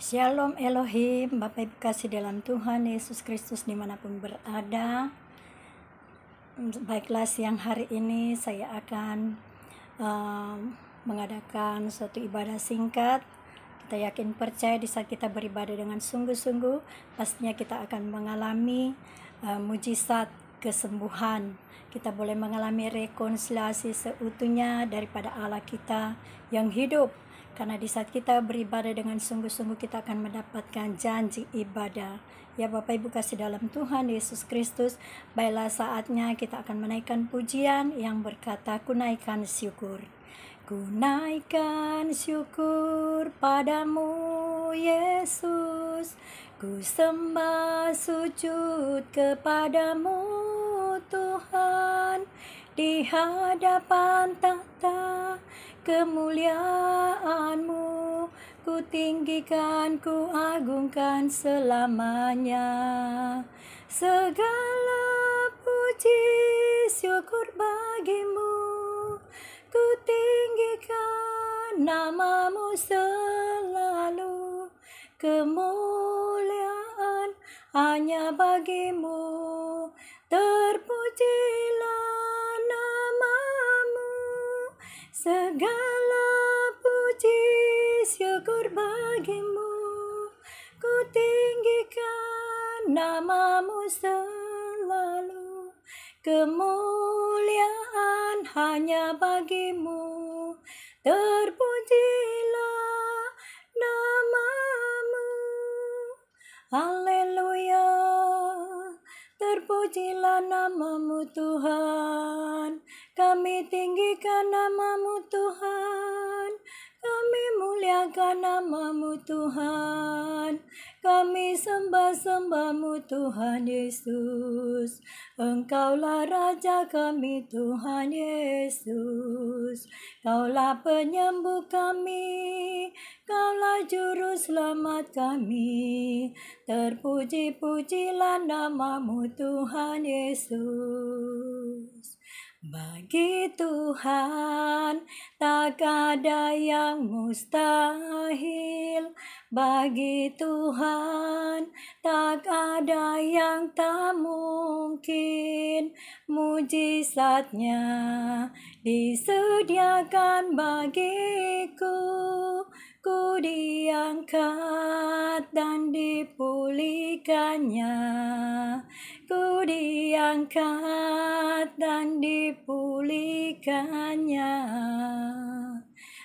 Shalom Elohim, Bapak Ibu kasih dalam Tuhan Yesus Kristus dimanapun berada. Baiklah, siang hari ini saya akan mengadakan suatu ibadah singkat. Kita yakin percaya di saat kita beribadah dengan sungguh-sungguh, pastinya kita akan mengalami mujizat kesembuhan. Kita boleh mengalami rekonsiliasi seutuhnya daripada Allah kita yang hidup. Karena di saat kita beribadah dengan sungguh-sungguh, kita akan mendapatkan janji ibadah. Ya Bapak Ibu kasih dalam Tuhan Yesus Kristus, baiklah saatnya kita akan menaikkan pujian yang berkata, ku naikkan syukur. Ku naikkan syukur padamu Yesus, ku sembah sujud kepadamu Tuhan, di hadapan tahta kemuliaan-Mu, ku tinggikan, ku agungkan selamanya. Segala puji syukur bagimu, ku tinggikan nama-Mu selalu. Kemuliaan hanya bagimu, terpujilah nama-Mu. Segala puji syukur bagimu, ku tinggikan nama-Mu selalu. Kemuliaan hanya bagimu, terpujilah nama-Mu. Haleluya, terpujilah nama-Mu Tuhan. Kami tinggikan nama-Mu Tuhan, kami muliakan nama-Mu Tuhan, kami sembah-sembah-Mu Tuhan Yesus. Engkaulah Raja kami Tuhan Yesus, Kaulah penyembuh kami, Kaulah juru selamat kami. Terpuji-pujilah nama-Mu Tuhan Yesus. Bagi Tuhan tak ada yang mustahil, bagi Tuhan tak ada yang tak mungkin. Mujizatnya disediakan bagiku, ku diangkat dan dipulihkannya, ku diangkat dan dipulihkannya.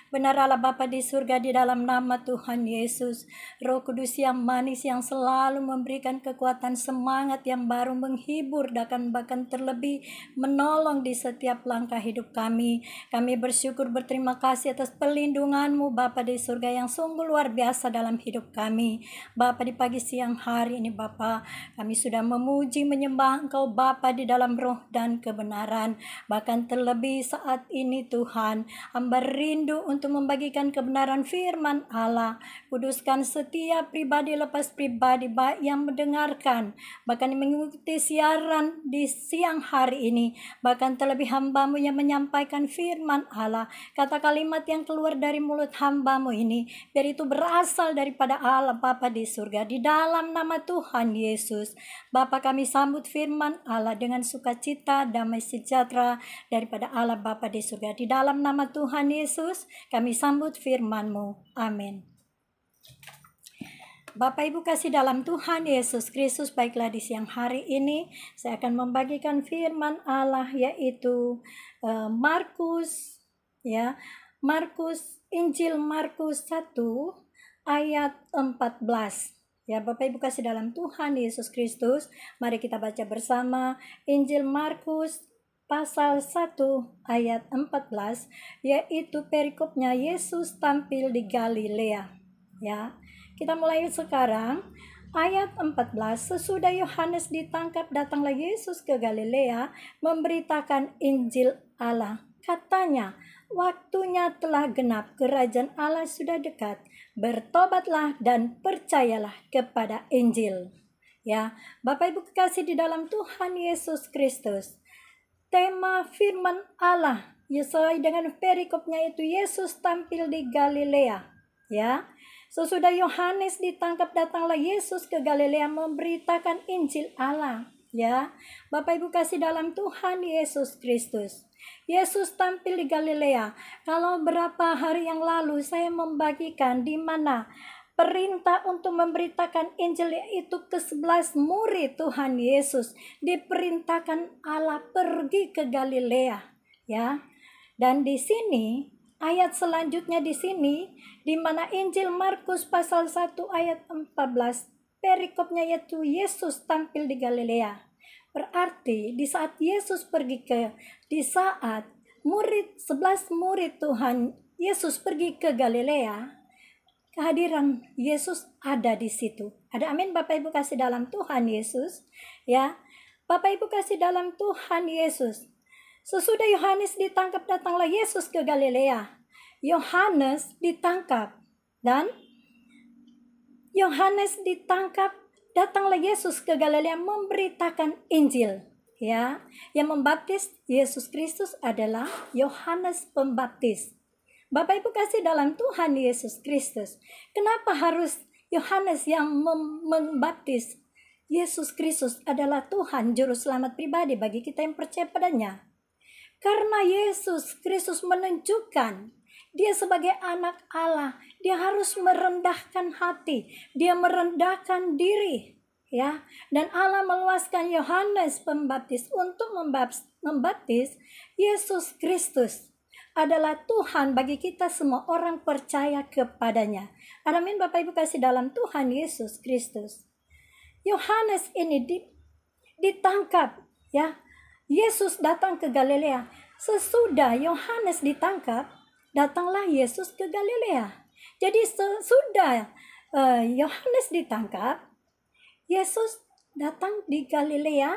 Benar Allah Bapa di surga, di dalam nama Tuhan Yesus, Roh Kudus yang manis yang selalu memberikan kekuatan, semangat yang baru, menghibur dan bahkan terlebih menolong di setiap langkah hidup kami. Kami bersyukur, berterima kasih atas perlindungan-Mu Bapa di surga yang sungguh luar biasa dalam hidup kami. Bapa, di pagi siang hari ini Bapa, kami sudah memuji menyembah Engkau Bapa di dalam roh dan kebenaran. Bahkan terlebih saat ini Tuhan, hamba rindu untuk membagikan kebenaran firman Allah. Kuduskan setiap pribadi lepas pribadi baik yang mendengarkan, bahkan yang mengikuti siaran di siang hari ini, bahkan terlebih hamba-Mu yang menyampaikan firman Allah. Kata kalimat yang keluar dari mulut hamba-Mu ini, biar itu berasal daripada Allah Bapa di surga, di dalam nama Tuhan Yesus. Bapa, kami sambut firman Allah dengan sukacita, damai sejahtera daripada Allah Bapa di surga. Di dalam nama Tuhan Yesus kami sambut firman-Mu. Amin. Bapak Ibu kasih dalam Tuhan Yesus Kristus, baiklah di siang hari ini saya akan membagikan firman Allah, yaitu Markus, Injil Markus 1 ayat 14. Ya Bapak Ibu kasih dalam Tuhan Yesus Kristus, mari kita baca bersama Injil Markus pasal 1 ayat 14, yaitu perikopnya Yesus tampil di Galilea. Ya, kita mulai sekarang. Ayat 14, sesudah Yohanes ditangkap, datanglah Yesus ke Galilea memberitakan Injil Allah. Katanya, waktunya telah genap, kerajaan Allah sudah dekat. Bertobatlah dan percayalah kepada Injil. Ya, Bapak Ibu kekasih di dalam Tuhan Yesus Kristus, tema firman Allah sesuai dengan perikopnya itu Yesus tampil di Galilea. Ya, Sesudah Yohanes ditangkap, datanglah Yesus ke Galilea memberitakan Injil Allah. Ya, Bapak Ibu kasih dalam Tuhan Yesus Kristus. Yesus tampil di Galilea. Kalau berapa hari yang lalu saya membagikan di mana perintah untuk memberitakan Injil, yaitu ke-11 murid Tuhan Yesus diperintahkan Allah pergi ke Galilea, ya. Dan di sini ayat selanjutnya di sini di mana Injil Markus pasal 1 ayat 14 perikopnya yaitu Yesus tampil di Galilea. Berarti di saat Yesus pergi di saat 11 murid Tuhan Yesus pergi ke Galilea, kehadiran Yesus ada di situ. Ada amin Bapak Ibu kasih dalam Tuhan Yesus, ya. Bapak Ibu kasih dalam Tuhan Yesus. Sesudah Yohanes ditangkap, datanglah Yesus ke Galilea. Yohanes ditangkap dan Yohanes ditangkap, datanglah Yesus ke Galilea memberitakan Injil, ya. Yang membaptis Yesus Kristus adalah Yohanes Pembaptis. Bapak Ibu kasih dalam Tuhan Yesus Kristus. Kenapa harus Yohanes yang membaptis? Yesus Kristus adalah Tuhan juru selamat pribadi bagi kita yang percaya padanya. Karena Yesus Kristus menunjukkan dia sebagai anak Allah, dia harus merendahkan hati, dia merendahkan diri, ya. Dan Allah meluaskan Yohanes Pembaptis untuk membaptis Yesus Kristus adalah Tuhan bagi kita semua orang percaya kepadanya. Amin Bapak Ibu kasih dalam Tuhan Yesus Kristus. Yohanes ini ditangkap, ya. Yesus datang ke Galilea. Sesudah Yohanes ditangkap, datanglah Yesus ke Galilea. Jadi sesudah Yohanes ditangkap, Yesus datang di Galilea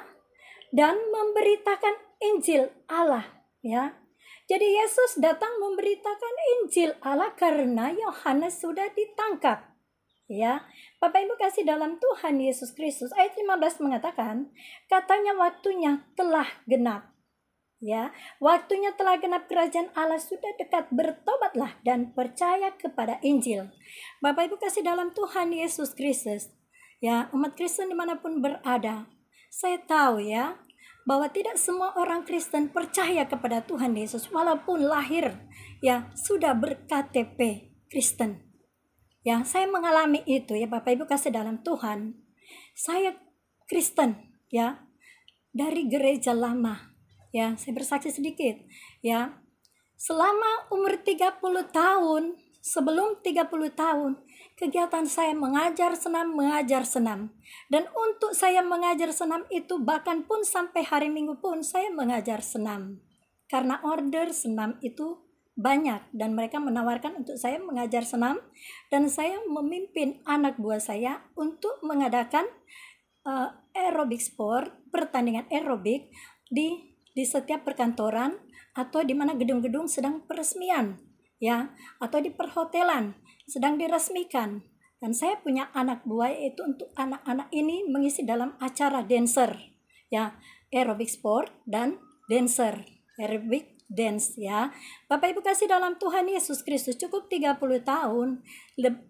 dan memberitakan Injil Allah, ya. Jadi Yesus datang memberitakan Injil Allah karena Yohanes sudah ditangkap. Ya, Bapak Ibu kasih dalam Tuhan Yesus Kristus. Ayat 15 mengatakan, katanya waktunya telah genap. Ya, waktunya telah genap, kerajaan Allah sudah dekat, bertobatlah dan percaya kepada Injil. Bapak Ibu kasih dalam Tuhan Yesus Kristus. Ya, umat Kristen dimanapun berada, saya tahu ya, bahwa tidak semua orang Kristen percaya kepada Tuhan Yesus walaupun lahir ya sudah ber-KTP Kristen. Ya, saya mengalami itu ya Bapak Ibu kasih dalam Tuhan. Saya Kristen ya dari gereja lama. Ya, saya bersaksi sedikit ya. Selama umur 30 tahun, sebelum 30 tahun, kegiatan saya mengajar senam. Dan untuk saya mengajar senam itu bahkan pun sampai hari Minggu pun saya mengajar senam. Karena order senam itu banyak dan mereka menawarkan untuk saya mengajar senam dan saya memimpin anak buah saya untuk mengadakan aerobik sport, pertandingan aerobik di setiap perkantoran atau di mana gedung-gedung sedang peresmian, ya, atau di perhotelan sedang diresmikan. Dan saya punya anak buah yaitu untuk anak-anak ini mengisi dalam acara dancer, ya, aerobic sport dan dancer, aerobic dance, ya. Bapak Ibu kasih dalam Tuhan Yesus Kristus, cukup 30 tahun,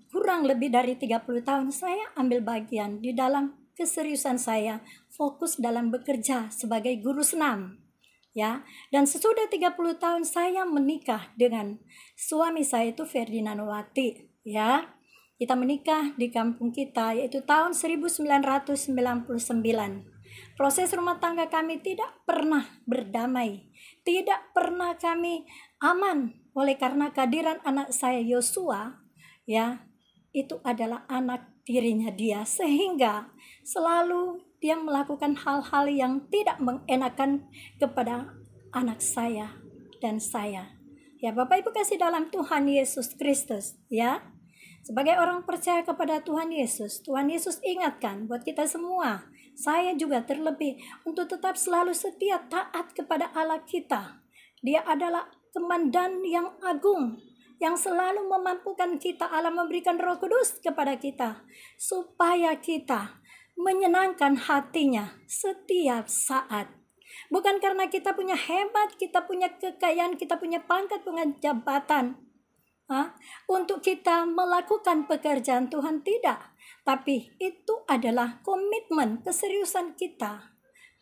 kurang lebih dari 30 tahun saya ambil bagian di dalam keseriusan saya, fokus dalam bekerja sebagai guru senam. Ya, dan sesudah 30 tahun saya menikah dengan suami saya itu Ferdinand Wati, ya. Kita menikah di kampung kita yaitu tahun 1999. Proses rumah tangga kami tidak pernah berdamai, tidak pernah kami aman oleh karena kehadiran anak saya Yosua, ya. Itu adalah anak tirinya dia, sehingga selalu dia melakukan hal-hal yang tidak mengenakan kepada anak saya dan saya. Ya, Bapak Ibu kasih dalam Tuhan Yesus Kristus, ya. Sebagai orang percaya kepada Tuhan Yesus ingatkan buat kita semua, saya juga terlebih, untuk tetap selalu setia taat kepada Allah kita. Dia adalah Komandan yang agung, yang selalu memampukan kita. Allah memberikan Roh Kudus kepada kita supaya kita menyenangkan hatinya setiap saat. Bukan karena kita punya hebat, kita punya kekayaan, kita punya pangkat, punya jabatan. untuk kita melakukan pekerjaan Tuhan, tidak. Tapi itu adalah komitmen, keseriusan kita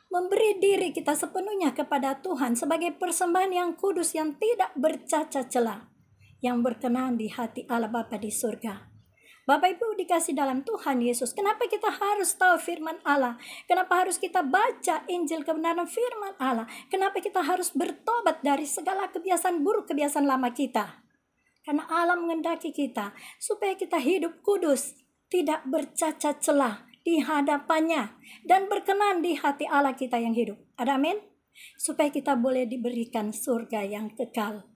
memberi diri kita sepenuhnya kepada Tuhan sebagai persembahan yang kudus, yang tidak bercacat celah, yang berkenan di hati Allah Bapa di surga. Bapak Ibu dikasih dalam Tuhan Yesus, kenapa kita harus tahu firman Allah? Kenapa harus kita baca Injil kebenaran firman Allah? Kenapa kita harus bertobat dari segala kebiasaan buruk, kebiasaan lama kita? Karena Allah menghendaki kita supaya kita hidup kudus, tidak bercacat celah di hadapannya, dan berkenan di hati Allah kita yang hidup. Amin. Supaya kita boleh diberikan surga yang kekal.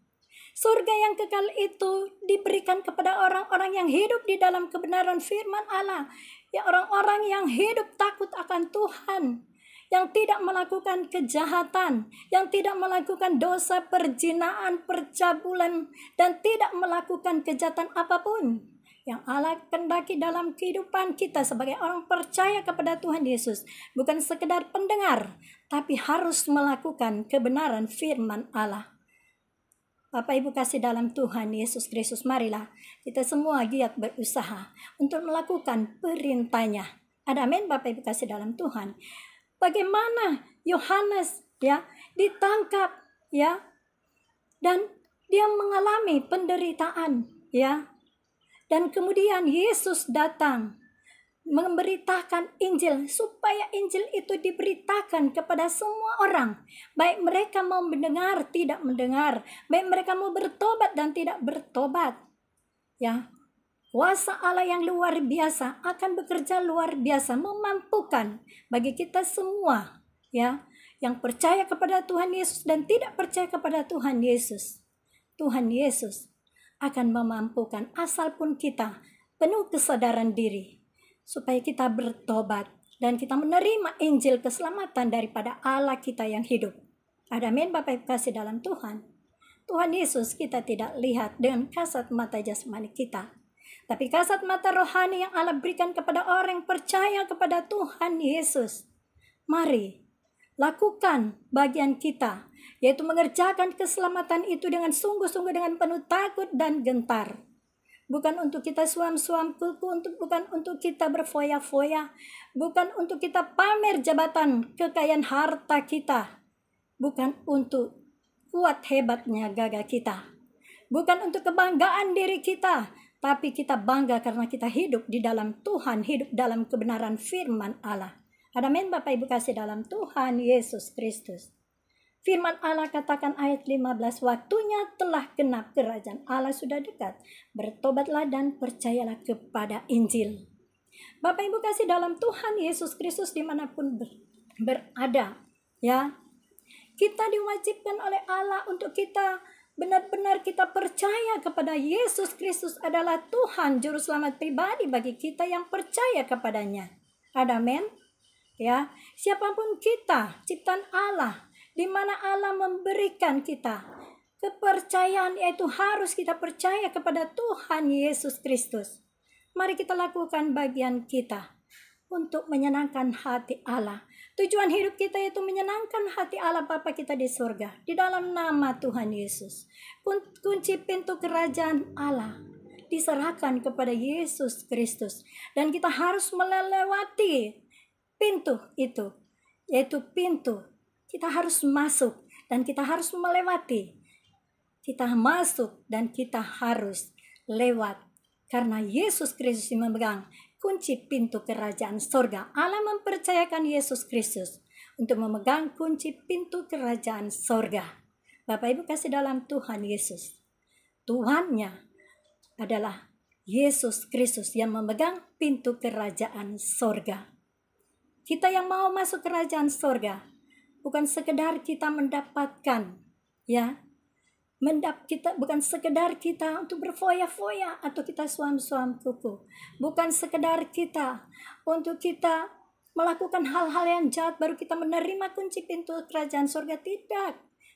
Surga yang kekal itu diberikan kepada orang-orang yang hidup di dalam kebenaran firman Allah. Ya, orang-orang yang hidup takut akan Tuhan, yang tidak melakukan kejahatan, yang tidak melakukan dosa perzinaan, percabulan, dan tidak melakukan kejahatan apapun. Yang Allah kehendaki dalam kehidupan kita sebagai orang percaya kepada Tuhan Yesus, bukan sekedar pendengar, tapi harus melakukan kebenaran firman Allah. Bapak Ibu kasih dalam Tuhan Yesus Kristus, marilah kita semua giat berusaha untuk melakukan perintahnya. Amin. Bapak Ibu kasih dalam Tuhan. Bagaimana Yohanes ditangkap dan dia mengalami penderitaan dan kemudian Yesus datang memberitakan Injil, supaya Injil itu diberitakan kepada semua orang, baik mereka mau mendengar tidak mendengar, baik mereka mau bertobat dan tidak bertobat. Kuasa Allah yang luar biasa akan bekerja luar biasa, memampukan bagi kita semua yang percaya kepada Tuhan Yesus dan tidak percaya kepada Tuhan Yesus. Tuhan Yesus akan memampukan, asal pun kita penuh kesadaran diri, supaya kita bertobat dan kita menerima Injil keselamatan daripada Allah kita yang hidup. Amin. Bapak Ibu kasih dalam Tuhan. Tuhan Yesus kita tidak lihat dengan kasat mata jasmani kita, tapi kasat mata rohani yang Allah berikan kepada orang yang percaya kepada Tuhan Yesus. Mari lakukan bagian kita, yaitu mengerjakan keselamatan itu dengan sungguh-sungguh, dengan penuh takut dan gentar. Bukan untuk kita suam-suam kuku, bukan untuk kita berfoya-foya, bukan untuk kita pamer jabatan, kekayaan harta kita, bukan untuk kuat hebatnya gagah kita, bukan untuk kebanggaan diri kita, tapi kita bangga karena kita hidup di dalam Tuhan, hidup dalam kebenaran firman Allah. Amin. Bapak Ibu kasih dalam Tuhan Yesus Kristus. Firman Allah katakan ayat 15, waktunya telah genap, kerajaan Allah sudah dekat. Bertobatlah dan percayalah kepada Injil. Bapak Ibu kasih dalam Tuhan Yesus Kristus dimanapun berada. Kita diwajibkan oleh Allah untuk kita benar-benar kita percaya kepada Yesus Kristus adalah Tuhan Juru Selamat pribadi bagi kita yang percaya kepadanya. Amin. Siapapun kita, ciptaan Allah, di mana Allah memberikan kita kepercayaan, yaitu harus kita percaya kepada Tuhan Yesus Kristus. Mari kita lakukan bagian kita untuk menyenangkan hati Allah. Tujuan hidup kita itu menyenangkan hati Allah Bapa kita di surga, di dalam nama Tuhan Yesus. Kunci pintu kerajaan Allah diserahkan kepada Yesus Kristus, dan kita harus melewati pintu itu, yaitu pintu kita harus masuk dan kita harus melewati. Kita masuk dan kita harus lewat, karena Yesus Kristus memegang kunci pintu kerajaan surga. Allah mempercayakan Yesus Kristus untuk memegang kunci pintu kerajaan surga. Bapak Ibu kasih dalam Tuhan Yesus, Tuhannya adalah Yesus Kristus yang memegang pintu kerajaan surga. Kita yang mau masuk kerajaan surga, bukan sekedar kita mendapatkan, bukan sekedar kita untuk berfoya-foya atau kita suam-suam kuku, bukan sekedar kita untuk kita melakukan hal-hal yang jahat baru kita menerima kunci pintu kerajaan surga.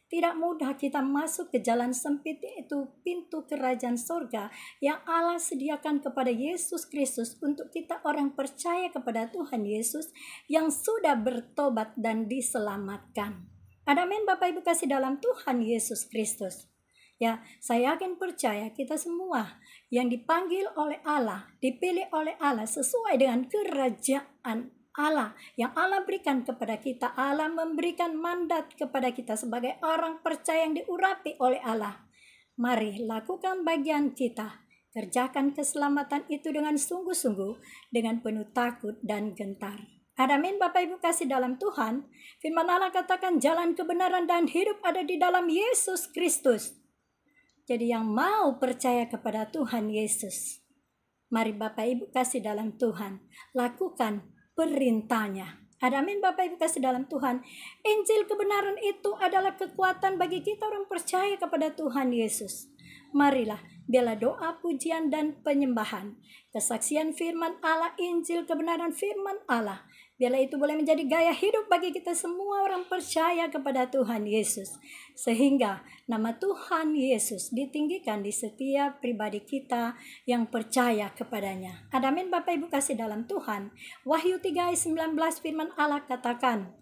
Tidak mudah kita masuk ke jalan sempit, yaitu pintu kerajaan surga yang Allah sediakan kepada Yesus Kristus untuk kita orang percaya kepada Tuhan Yesus yang sudah bertobat dan diselamatkan. Amin. Bapak Ibu kasih dalam Tuhan Yesus Kristus. Ya, saya yakin percaya kita semua yang dipanggil oleh Allah, dipilih oleh Allah sesuai dengan kerajaan Allah yang Allah berikan kepada kita. Allah memberikan mandat kepada kita sebagai orang percaya yang diurapi oleh Allah. Mari lakukan bagian kita. Kerjakan keselamatan itu dengan sungguh-sungguh, dengan penuh takut dan gentar. Amin Bapak Ibu kasih dalam Tuhan. Firman Allah katakan jalan kebenaran dan hidup ada di dalam Yesus Kristus. Jadi yang mau percaya kepada Tuhan Yesus, mari Bapak Ibu kasih dalam Tuhan, lakukan perintahnya. Amin Bapak Ibu kasih dalam Tuhan. Injil kebenaran itu adalah kekuatan bagi kita orang percaya kepada Tuhan Yesus. Marilah biarlah doa, pujian, dan penyembahan, kesaksian firman Allah, Injil kebenaran firman Allah, biarlah itu boleh menjadi gaya hidup bagi kita semua orang percaya kepada Tuhan Yesus. Sehingga nama Tuhan Yesus ditinggikan di setiap pribadi kita yang percaya kepadanya. Amin Bapak Ibu kasih dalam Tuhan. Wahyu 3 ayat 19 firman Allah katakan,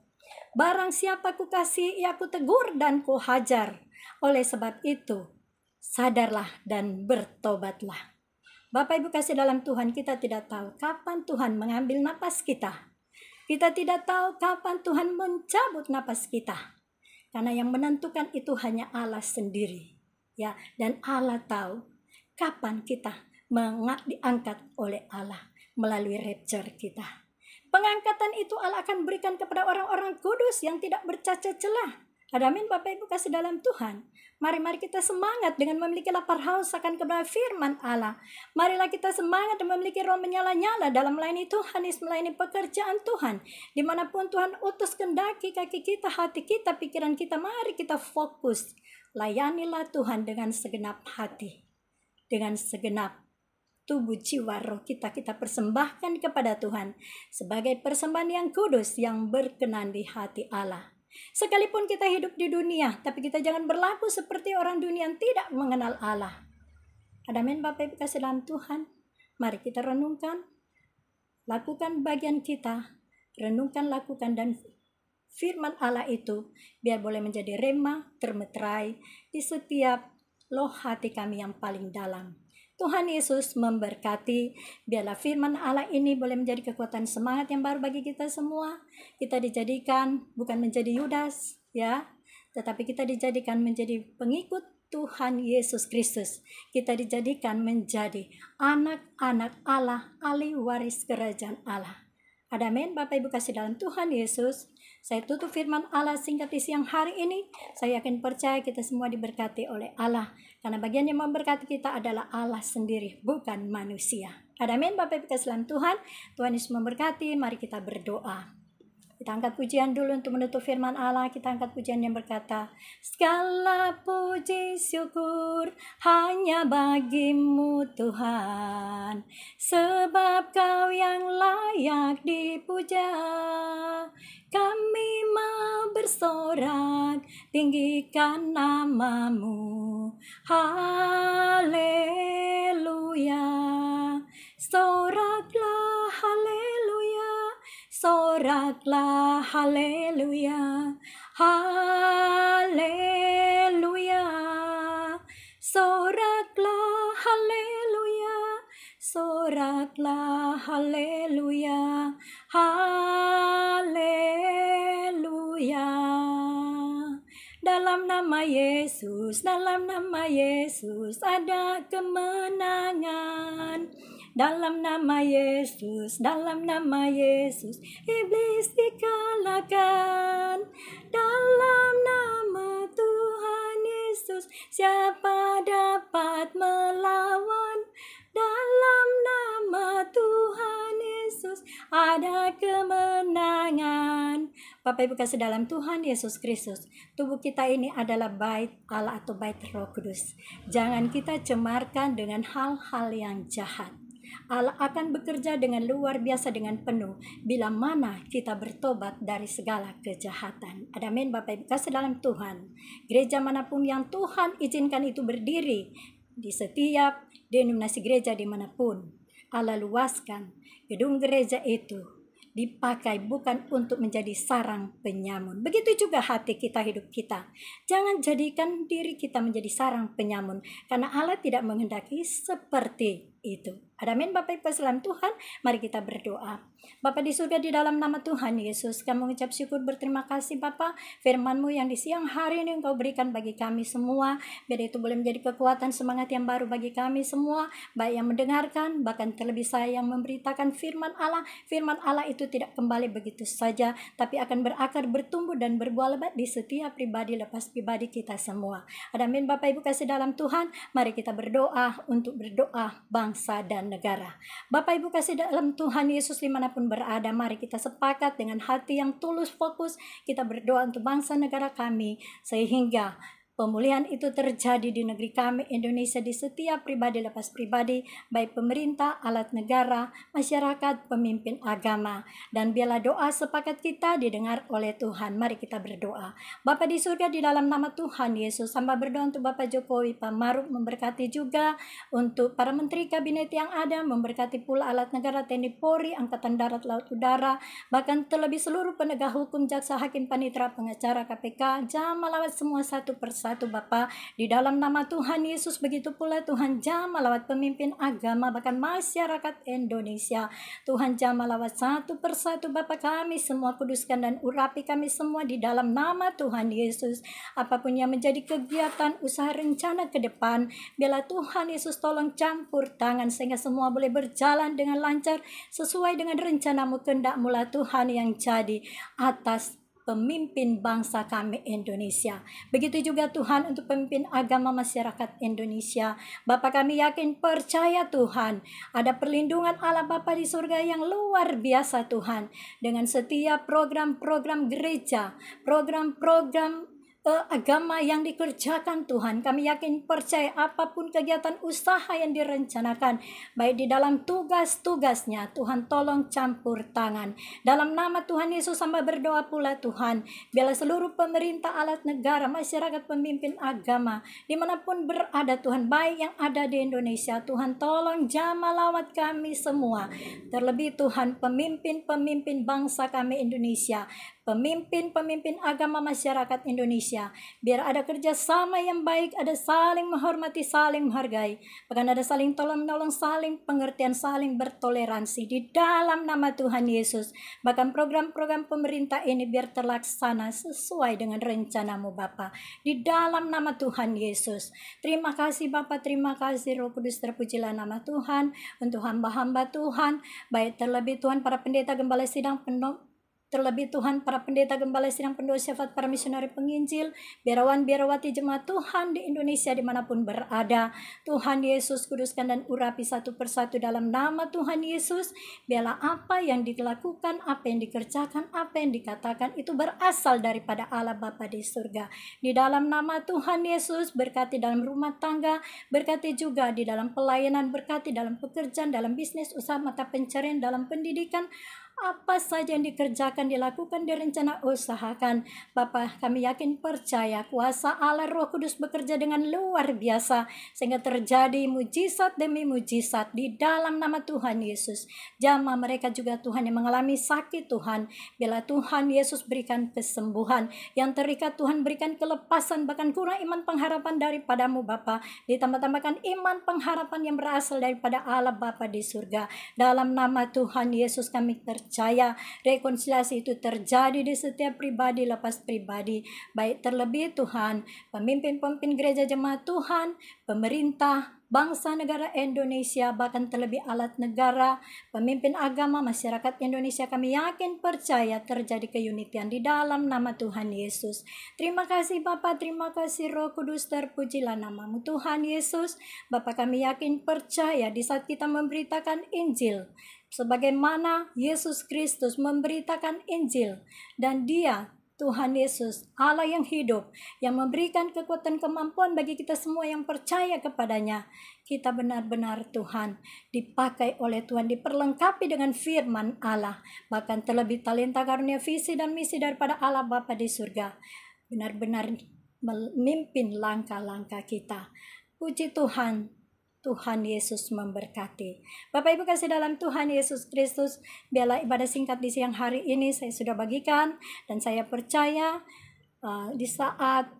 barang siapa ku kasih, ia ku tegur dan ku hajar. Oleh sebab itu, sadarlah dan bertobatlah. Bapak Ibu kasih dalam Tuhan, kita tidak tahu kapan Tuhan mengambil napas kita. Kita tidak tahu kapan Tuhan mencabut napas kita. Karena yang menentukan itu hanya Allah sendiri. Ya, dan Allah tahu kapan kita diangkat oleh Allah melalui rapture kita. Pengangkatan itu Allah akan berikan kepada orang-orang kudus yang tidak bercacat celah. Amin Bapak Ibu kasih dalam Tuhan. Mari kita semangat dengan memiliki lapar haus akan kepada firman Allah. Marilah kita semangat dan memiliki roh menyala-nyala dalam melayani Tuhan, melayani pekerjaan Tuhan. Dimanapun Tuhan utus kendaki kaki kita, hati kita, pikiran kita, mari kita fokus. Layanilah Tuhan dengan segenap hati, dengan segenap tubuh, jiwa, roh kita persembahkan kepada Tuhan sebagai persembahan yang kudus yang berkenan di hati Allah. Sekalipun kita hidup di dunia, tapi kita jangan berlaku seperti orang dunia yang tidak mengenal Allah. Amin Bapak Ibu kasih dalam Tuhan. Mari kita renungkan, lakukan bagian kita, renungkan, lakukan, dan firman Allah itu biar boleh menjadi rema, termeterai di setiap loh hati kami yang paling dalam. Tuhan Yesus memberkati. Biarlah firman Allah ini boleh menjadi kekuatan semangat yang baru bagi kita semua. Kita dijadikan bukan menjadi Yudas, ya, tetapi kita dijadikan menjadi pengikut Tuhan Yesus Kristus. Kita dijadikan menjadi anak-anak Allah, ahli waris kerajaan Allah. Amin Bapak Ibu kasih dalam Tuhan Yesus. Saya tutup firman Allah singkat di siang hari ini. Saya yakin percaya kita semua diberkati oleh Allah. Karena bagian yang memberkati kita adalah Allah sendiri, bukan manusia. Amin Bapak Ibu kasih dalam Tuhan. Tuhan Yesus memberkati. Mari kita berdoa. Kita angkat pujian dulu untuk menutup firman Allah. Kita angkat pujian yang berkata, segala puji syukur hanya bagimu Tuhan, sebab Kau yang layak dipuja. Kami mau bersorak, tinggikan namamu. Haleluya. Soraklah haleluya. Soraklah haleluya. Haleluya. Soraklah haleluya. Soraklah haleluya. Haleluya. Dalam nama Yesus, dalam nama Yesus ada kemenangan. Dalam nama Yesus, dalam nama Yesus, iblis dikalahkan. Dalam nama Tuhan Yesus, siapa dapat melawan? Dalam nama Tuhan Yesus, ada kemenangan. Bapak Ibu kasih dalam Tuhan Yesus Kristus, tubuh kita ini adalah bait Allah atau bait Roh Kudus. Jangan kita cemarkan dengan hal-hal yang jahat. Allah akan bekerja dengan luar biasa, dengan penuh, bila mana kita bertobat dari segala kejahatan. Amin Bapak Ibu kasih dalam Tuhan. Gereja manapun yang Tuhan izinkan itu berdiri, di setiap denominasi gereja dimanapun, Allah luaskan gedung gereja itu dipakai bukan untuk menjadi sarang penyamun. Begitu juga hati kita, hidup kita. Jangan jadikan diri kita menjadi sarang penyamun, karena Allah tidak menghendaki seperti itu. Amin. Bapak Ibu salam Tuhan, mari kita berdoa. Bapa di surga, di dalam nama Tuhan Yesus, kami mengucap syukur berterima kasih Bapa, firman-Mu yang di siang hari ini Engkau berikan bagi kami semua, biar itu boleh menjadi kekuatan semangat yang baru bagi kami semua, baik yang mendengarkan, bahkan terlebih saya yang memberitakan firman Allah. Firman Allah itu tidak kembali begitu saja, tapi akan berakar, bertumbuh dan berbuah lebat di setiap pribadi lepas pribadi kita semua. Amin. Bapak Ibu kasih dalam Tuhan, mari kita berdoa untuk berdoa bangsa dan negara. Bapak Ibu kasih dalam Tuhan Yesus, dimanapun berada, mari kita sepakat dengan hati yang tulus, fokus, kita berdoa untuk bangsa negara kami, sehingga pemulihan itu terjadi di negeri kami Indonesia, di setiap pribadi lepas pribadi, baik pemerintah, alat negara, masyarakat, pemimpin agama. Dan biarlah doa sepakat kita didengar oleh Tuhan. Mari kita berdoa. Bapa di surga, di dalam nama Tuhan Yesus, hamba berdoa untuk Bapak Jokowi, Pak Maruf, memberkati juga untuk para menteri kabinet yang ada, memberkati pula alat negara, TNI, Polri, Angkatan Darat, Laut, Udara, bahkan terlebih seluruh penegak hukum, jaksa, hakim, panitera, pengacara, KPK, jamah lawat semua satu persatu Bapa, di dalam nama Tuhan Yesus. Begitu pula Tuhan jamah lawat pemimpin agama, bahkan masyarakat Indonesia. Tuhan jamah lawat satu persatu Bapa, kami semua kuduskan dan urapi kami semua di dalam nama Tuhan Yesus. Apapun yang menjadi kegiatan, usaha, rencana ke depan, biarlah Tuhan Yesus tolong campur tangan sehingga semua boleh berjalan dengan lancar sesuai dengan rencana-Mu, kehendak-Mu lah Tuhan yang jadi atas pemimpin bangsa kami Indonesia. Begitu juga Tuhan untuk pemimpin agama masyarakat Indonesia. Bapa, kami yakin, percaya Tuhan, ada perlindungan Allah Bapa di surga yang luar biasa Tuhan, dengan setiap program-program gereja, program-program agama yang dikerjakan Tuhan. Kami yakin, percaya, apapun kegiatan usaha yang direncanakan, baik di dalam tugas-tugasnya, Tuhan tolong campur tangan. Dalam nama Tuhan Yesus hamba berdoa pula Tuhan, biarlah seluruh pemerintah, alat negara, masyarakat, pemimpin agama, dimanapun berada Tuhan, baik yang ada di Indonesia, Tuhan tolong jamah lawat kami semua. Terlebih Tuhan, pemimpin-pemimpin bangsa kami Indonesia, pemimpin-pemimpin agama masyarakat Indonesia, biar ada kerjasama yang baik, ada saling menghormati, saling menghargai, bahkan ada saling tolong-menolong, saling pengertian, saling bertoleransi di dalam nama Tuhan Yesus. Bahkan program-program pemerintah ini biar terlaksana sesuai dengan rencana-Mu Bapa, di dalam nama Tuhan Yesus. Terima kasih Bapa, terima kasih Roh Kudus, terpujilah nama Tuhan untuk hamba-hamba Tuhan, baik terlebih Tuhan para pendeta, gembala sidang, terlebih Tuhan para pendeta, gembala sidang, pendoa syafaat, para misionari penginjil, biarawan biarawati jemaat Tuhan di Indonesia dimanapun berada. Tuhan Yesus, kuduskan dan urapi satu persatu dalam nama Tuhan Yesus. Biarlah apa yang dilakukan, apa yang dikerjakan, apa yang dikatakan itu berasal daripada Allah Bapa di surga. Di dalam nama Tuhan Yesus, berkati dalam rumah tangga, berkati juga di dalam pelayanan, berkati dalam pekerjaan, dalam bisnis, usaha, mata pencarian, dalam pendidikan, apa saja yang dikerjakan, dilakukan, direncana, usahakan. Bapa, kami yakin, percaya kuasa Allah Roh Kudus bekerja dengan luar biasa sehingga terjadi mujizat demi mujizat di dalam nama Tuhan Yesus. Jamah mereka juga Tuhan yang mengalami sakit Tuhan, bila Tuhan Yesus berikan kesembuhan, yang terikat Tuhan berikan kelepasan, bahkan kurang iman pengharapan daripada-Mu Bapa, ditambah-tambahkan iman pengharapan yang berasal daripada Allah Bapa di surga. Dalam nama Tuhan Yesus kami percaya rekonsiliasi itu terjadi di setiap pribadi lepas pribadi, baik terlebih Tuhan pemimpin-pemimpin gereja jemaat Tuhan, pemerintah, bangsa negara Indonesia, bahkan terlebih alat negara, pemimpin agama masyarakat Indonesia. Kami yakin, percaya terjadi keunitian di dalam nama Tuhan Yesus. Terima kasih Bapa, terima kasih Roh Kudus, terpujilah nama-Mu Tuhan Yesus. Bapa, kami yakin, percaya di saat kita memberitakan Injil, sebagaimana Yesus Kristus memberitakan Injil, dan Dia Tuhan Yesus, Allah yang hidup, yang memberikan kekuatan, kemampuan bagi kita semua yang percaya kepadanya. Kita benar-benar Tuhan dipakai oleh Tuhan, diperlengkapi dengan firman Allah, bahkan terlebih talenta, karunia, visi dan misi daripada Allah Bapa di surga, benar-benar memimpin langkah-langkah kita. Puji Tuhan, Tuhan Yesus memberkati. Bapak Ibu kasih dalam Tuhan Yesus Kristus, biarlah ibadah singkat di siang hari ini saya sudah bagikan, dan saya percaya di saat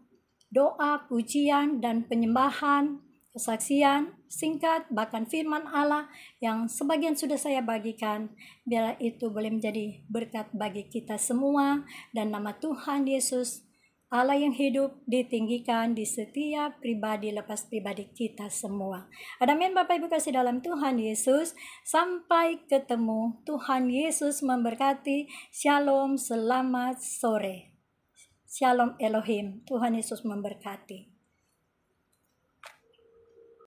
doa, pujian, dan penyembahan, kesaksian singkat, bahkan firman Allah yang sebagian sudah saya bagikan, biarlah itu boleh menjadi berkat bagi kita semua, dan nama Tuhan Yesus Allah yang hidup ditinggikan di setiap pribadi lepas pribadi kita semua. Amin Bapak Ibu kasih dalam Tuhan Yesus. Sampai ketemu. Tuhan Yesus memberkati. Shalom, selamat sore. Shalom Elohim. Tuhan Yesus memberkati.